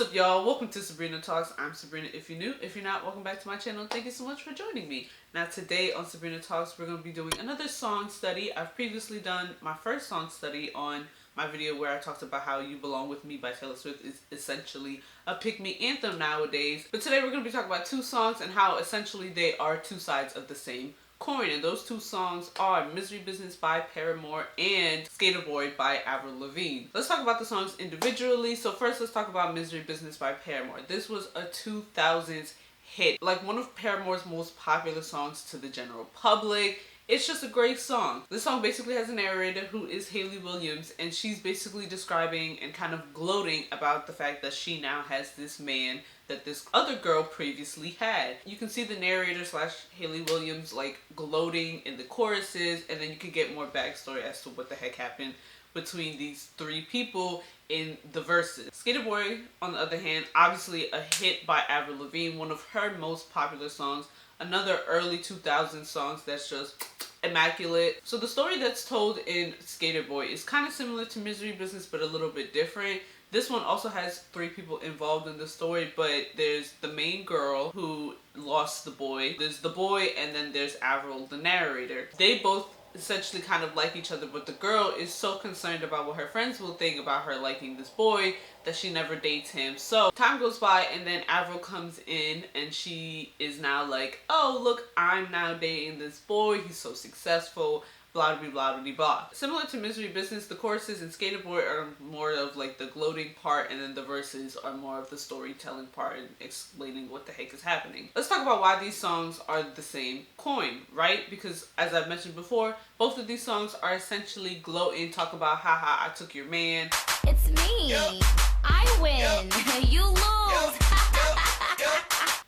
up, y'all? Welcome to Sabrina Talks. I'm Sabrina if you're new. If you're not, welcome back to my channel. Thank you so much for joining me. Now today on Sabrina Talks, we're going to be doing another song study. I've previously done my first song study on my video where I talked about how You Belong With Me by Taylor Swift is essentially a pick-me anthem nowadays. But today we're going to be talking about two songs and how essentially they are two sides of the same coin, and those two songs are Misery Business by Paramore and Sk8er Boi by Avril Lavigne. Let's talk about the songs individually. So first, let's talk about Misery Business by Paramore. This was a 2000s hit, like one of Paramore's most popular songs to the general public. It's just a great song. This song basically has a narrator who is Hayley Williams, and she's basically describing and kind of gloating about the fact that she now has this man that this other girl previously had. You can see the narrator slash Hayley Williams like gloating in the choruses, and then you can get more backstory as to what the heck happened between these three people in the verses. Sk8er Boi, on the other hand, obviously a hit by Avril Lavigne, one of her most popular songs, another early 2000s songs that's just immaculate. So the story that's told in Sk8er Boi is kind of similar to Misery Business, but a little bit different. This one also has three people involved in the story, but there's the main girl who lost the boy, there's the boy, and then there's Avril, the narrator. They both essentially kind of like each other, but the girl is so concerned about what her friends will think about her liking this boy that she never dates him. So time goes by, and then Avril comes in and she is now like, oh look, I'm now dating this boy, he's so successful, blah blah blah blah blah. Similar to Misery Business, the choruses in Sk8er Boi are more of like the gloating part, and then the verses are more of the storytelling part and explaining what the heck is happening. Let's talk about why these songs are the same coin, right? Because as I've mentioned before, both of these songs are essentially gloating, talk about haha, I took your man. It's me. Yep. I win. Yep. You lose.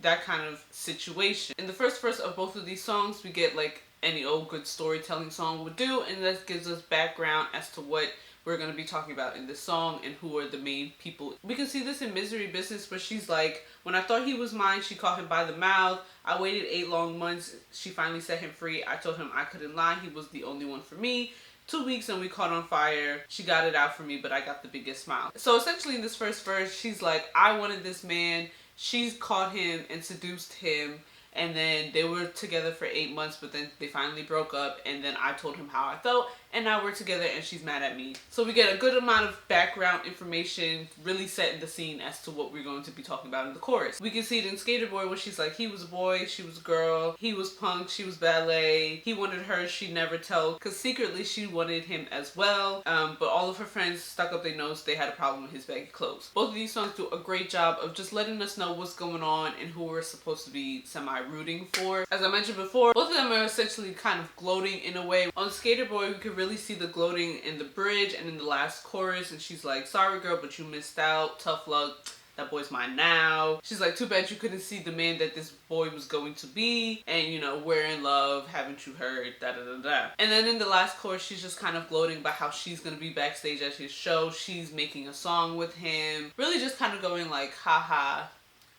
That kind of situation. In the first verse of both of these songs, we get like any old good storytelling song would do, and that gives us background as to what we're going to be talking about in this song and who are the main people. We can see this in Misery Business, where she's like, when I thought he was mine, she caught him by the mouth. I waited 8 long months. She finally set him free. I told him I couldn't lie. He was the only one for me. 2 weeks and we caught on fire. She got it out for me, but I got the biggest smile. So essentially in this first verse, she's like, I wanted this man. She's caught him and seduced him. And then they were together for 8 months, but then they finally broke up, and then I told him how I felt, and now we're together and she's mad at me. So we get a good amount of background information, really setting the scene as to what we're going to be talking about in the chorus. We can see it in Sk8er Boi, where she's like, he was a boy, she was a girl, he was punk, she was ballet, he wanted her, she never told, because secretly she wanted him as well, but all of her friends stuck up their nose, they had a problem with his baggy clothes. Both of these songs do a great job of just letting us know what's going on and who we're supposed to be rooting for. As I mentioned before, both of them are essentially kind of gloating in a way. On Sk8er Boi, we could really see the gloating in the bridge and in the last chorus, and she's like, sorry girl, but you missed out, tough luck, that boy's mine now. She's like, too bad you couldn't see the man that this boy was going to be, and you know, we're in love, haven't you heard, da da da da. And then in the last chorus, she's just kind of gloating about how she's gonna be backstage at his show, she's making a song with him, really just kind of going like, haha,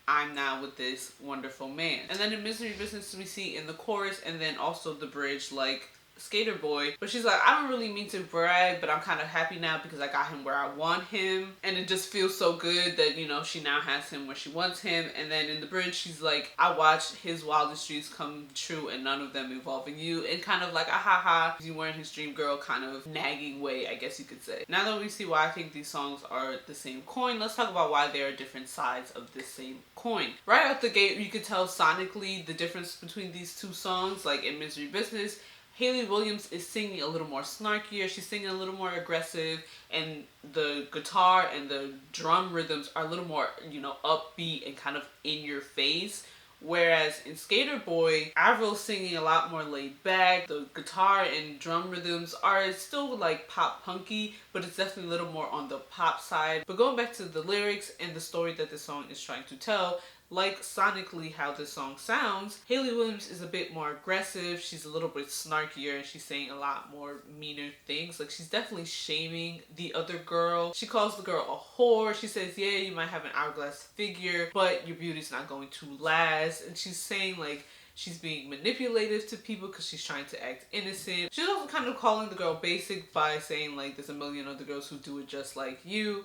I'm now with this wonderful man. And then in Misery Business, we see in the chorus and then also the bridge like Sk8er Boi, but she's like, I don't really mean to brag, but I'm kind of happy now because I got him where I want him, and it just feels so good that, you know, she now has him where she wants him. And then in the bridge, she's like, I watched his wildest dreams come true and none of them involving you, and kind of like a haha, you weren't his dream girl kind of nagging way, I guess you could say. Now that we see why I think these songs are the same coin, let's talk about why they are different sides of this same coin. Right out the gate, you could tell sonically the difference between these two songs. Like in Misery Business, Hayley Williams is singing a little more snarkier, she's singing a little more aggressive, and the guitar and the drum rhythms are a little more, you know, upbeat and kind of in your face. Whereas in Sk8er Boi, Avril's singing a lot more laid back. The guitar and drum rhythms are still like pop punky, but it's definitely a little more on the pop side. But going back to the lyrics and the story that this song is trying to tell, like sonically how this song sounds, Hayley Williams is a bit more aggressive, she's a little bit snarkier, and she's saying a lot more meaner things. Like she's definitely shaming the other girl. She calls the girl a whore. She says, yeah, you might have an hourglass figure, but your beauty's not going to last. And she's saying like she's being manipulative to people because she's trying to act innocent. She's also kind of calling the girl basic by saying like there's a million other girls who do it just like you.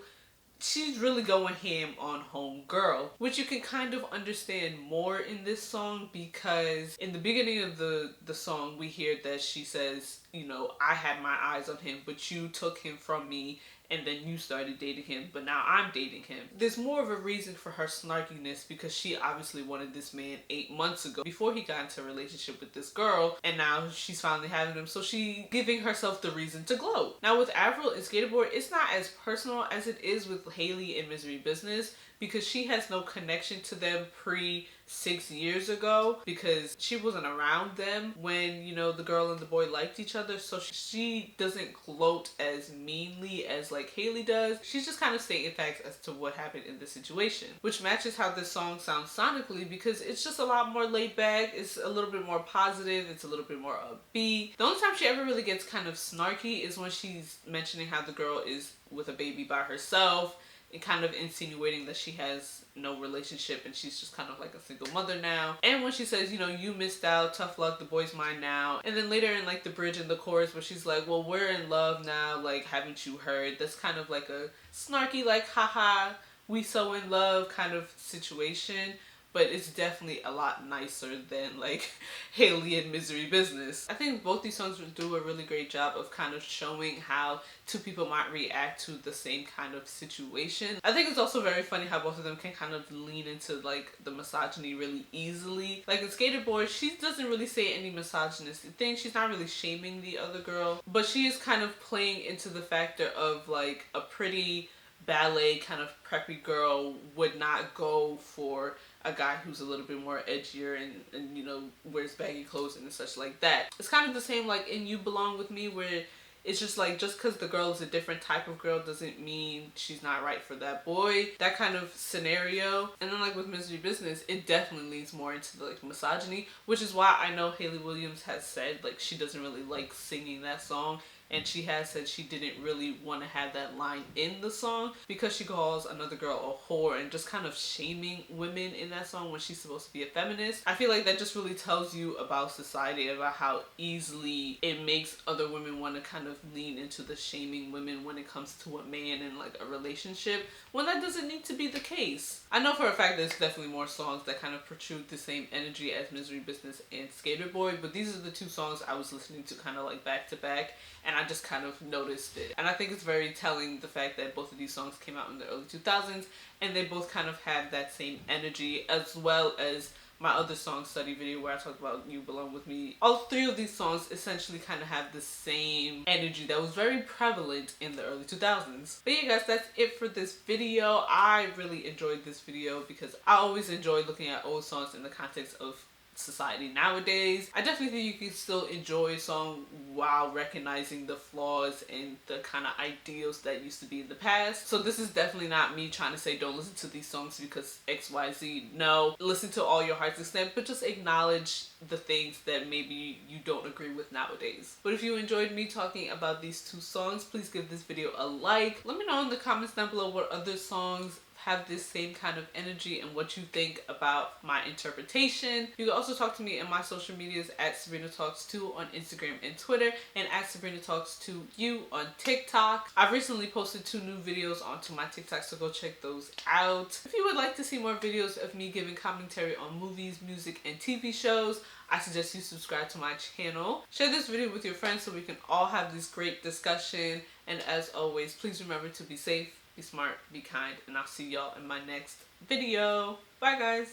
she's really going ham on Homegirl, which you can kind of understand more in this song, because in the beginning of the song we hear that she says, you know, I had my eyes on him, but you took him from me, and then you started dating him, but now I'm dating him. There's more of a reason for her snarkiness, because she obviously wanted this man 8 months ago before he got into a relationship with this girl, and now she's finally having him, so she giving herself the reason to gloat. Now with Avril and Sk8er Boi, it's not as personal as it is with Haley and Misery Business, because she has no connection to them pre 6 years ago, because she wasn't around them when, you know, the girl and the boy liked each other, so she doesn't gloat as meanly as like Haley does. She's just kind of stating facts as to what happened in the situation, which matches how this song sounds sonically, because it's just a lot more laid back, it's a little bit more positive, it's a little bit more upbeat. The only time she ever really gets kind of snarky is when she's mentioning how the girl is with a baby by herself, and kind of insinuating that she has no relationship and she's just kind of like a single mother now. And when she says, you know, you missed out, tough luck, the boy's mine now. And then later in like the bridge and the chorus where she's like, well, we're in love now, like, haven't you heard? That's kind of like a snarky, like, haha, we so in love kind of situation. But it's definitely a lot nicer than like Haley and Misery Business. I think both these songs do a really great job of kind of showing how two people might react to the same kind of situation. I think it's also very funny how both of them can kind of lean into like the misogyny really easily. Like in Sk8er Boi, she doesn't really say any misogynistic things. She's not really shaming the other girl, but she is kind of playing into the factor of like a pretty ballet kind of preppy girl would not go for a guy who's a little bit more edgier and you know, wears baggy clothes and such like that. It's kind of the same like in You Belong With Me, where it's just like, just because the girl is a different type of girl doesn't mean she's not right for that boy. That kind of scenario. And then like with Misery Business, it definitely leans more into the like misogyny, which is why I know Hayley Williams has said like she doesn't really like singing that song. And she has said she didn't really want to have that line in the song, because she calls another girl a whore and just kind of shaming women in that song when she's supposed to be a feminist. I feel like that just really tells you about society, about how easily it makes other women want to kind of lean into the shaming women when it comes to a man in like a relationship, when that doesn't need to be the case. I know for a fact there's definitely more songs that kind of protrude the same energy as Misery Business and Sk8er Boi, but these are the two songs I was listening to kind of like back to back, and I just kind of noticed it. And I think it's very telling the fact that both of these songs came out in the early 2000s, and they both kind of had that same energy, as well as my other song study video where I talked about You Belong With Me. All three of these songs essentially kind of have the same energy that was very prevalent in the early 2000s. But yeah guys, that's it for this video. I really enjoyed this video because I always enjoy looking at old songs in the context of society nowadays. I definitely think you can still enjoy a song while recognizing the flaws and the kind of ideals that used to be in the past. So this is definitely not me trying to say don't listen to these songs because XYZ. No, listen to all your heart's extent, but just acknowledge the things that maybe you don't agree with nowadays. But if you enjoyed me talking about these two songs, please give this video a like. Let me know in the comments down below what other songs have this same kind of energy and what you think about my interpretation. You can also talk to me in my social medias at Sabrina Talks 2 on Instagram and Twitter, and at Sabrina Talks 2U on TikTok. I've recently posted 2 new videos onto my TikTok, so go check those out. If you would like to see more videos of me giving commentary on movies, music, and TV shows, I suggest you subscribe to my channel. Share this video with your friends so we can all have this great discussion. And as always, please remember to be safe, be smart, be kind, and I'll see y'all in my next video. Bye guys!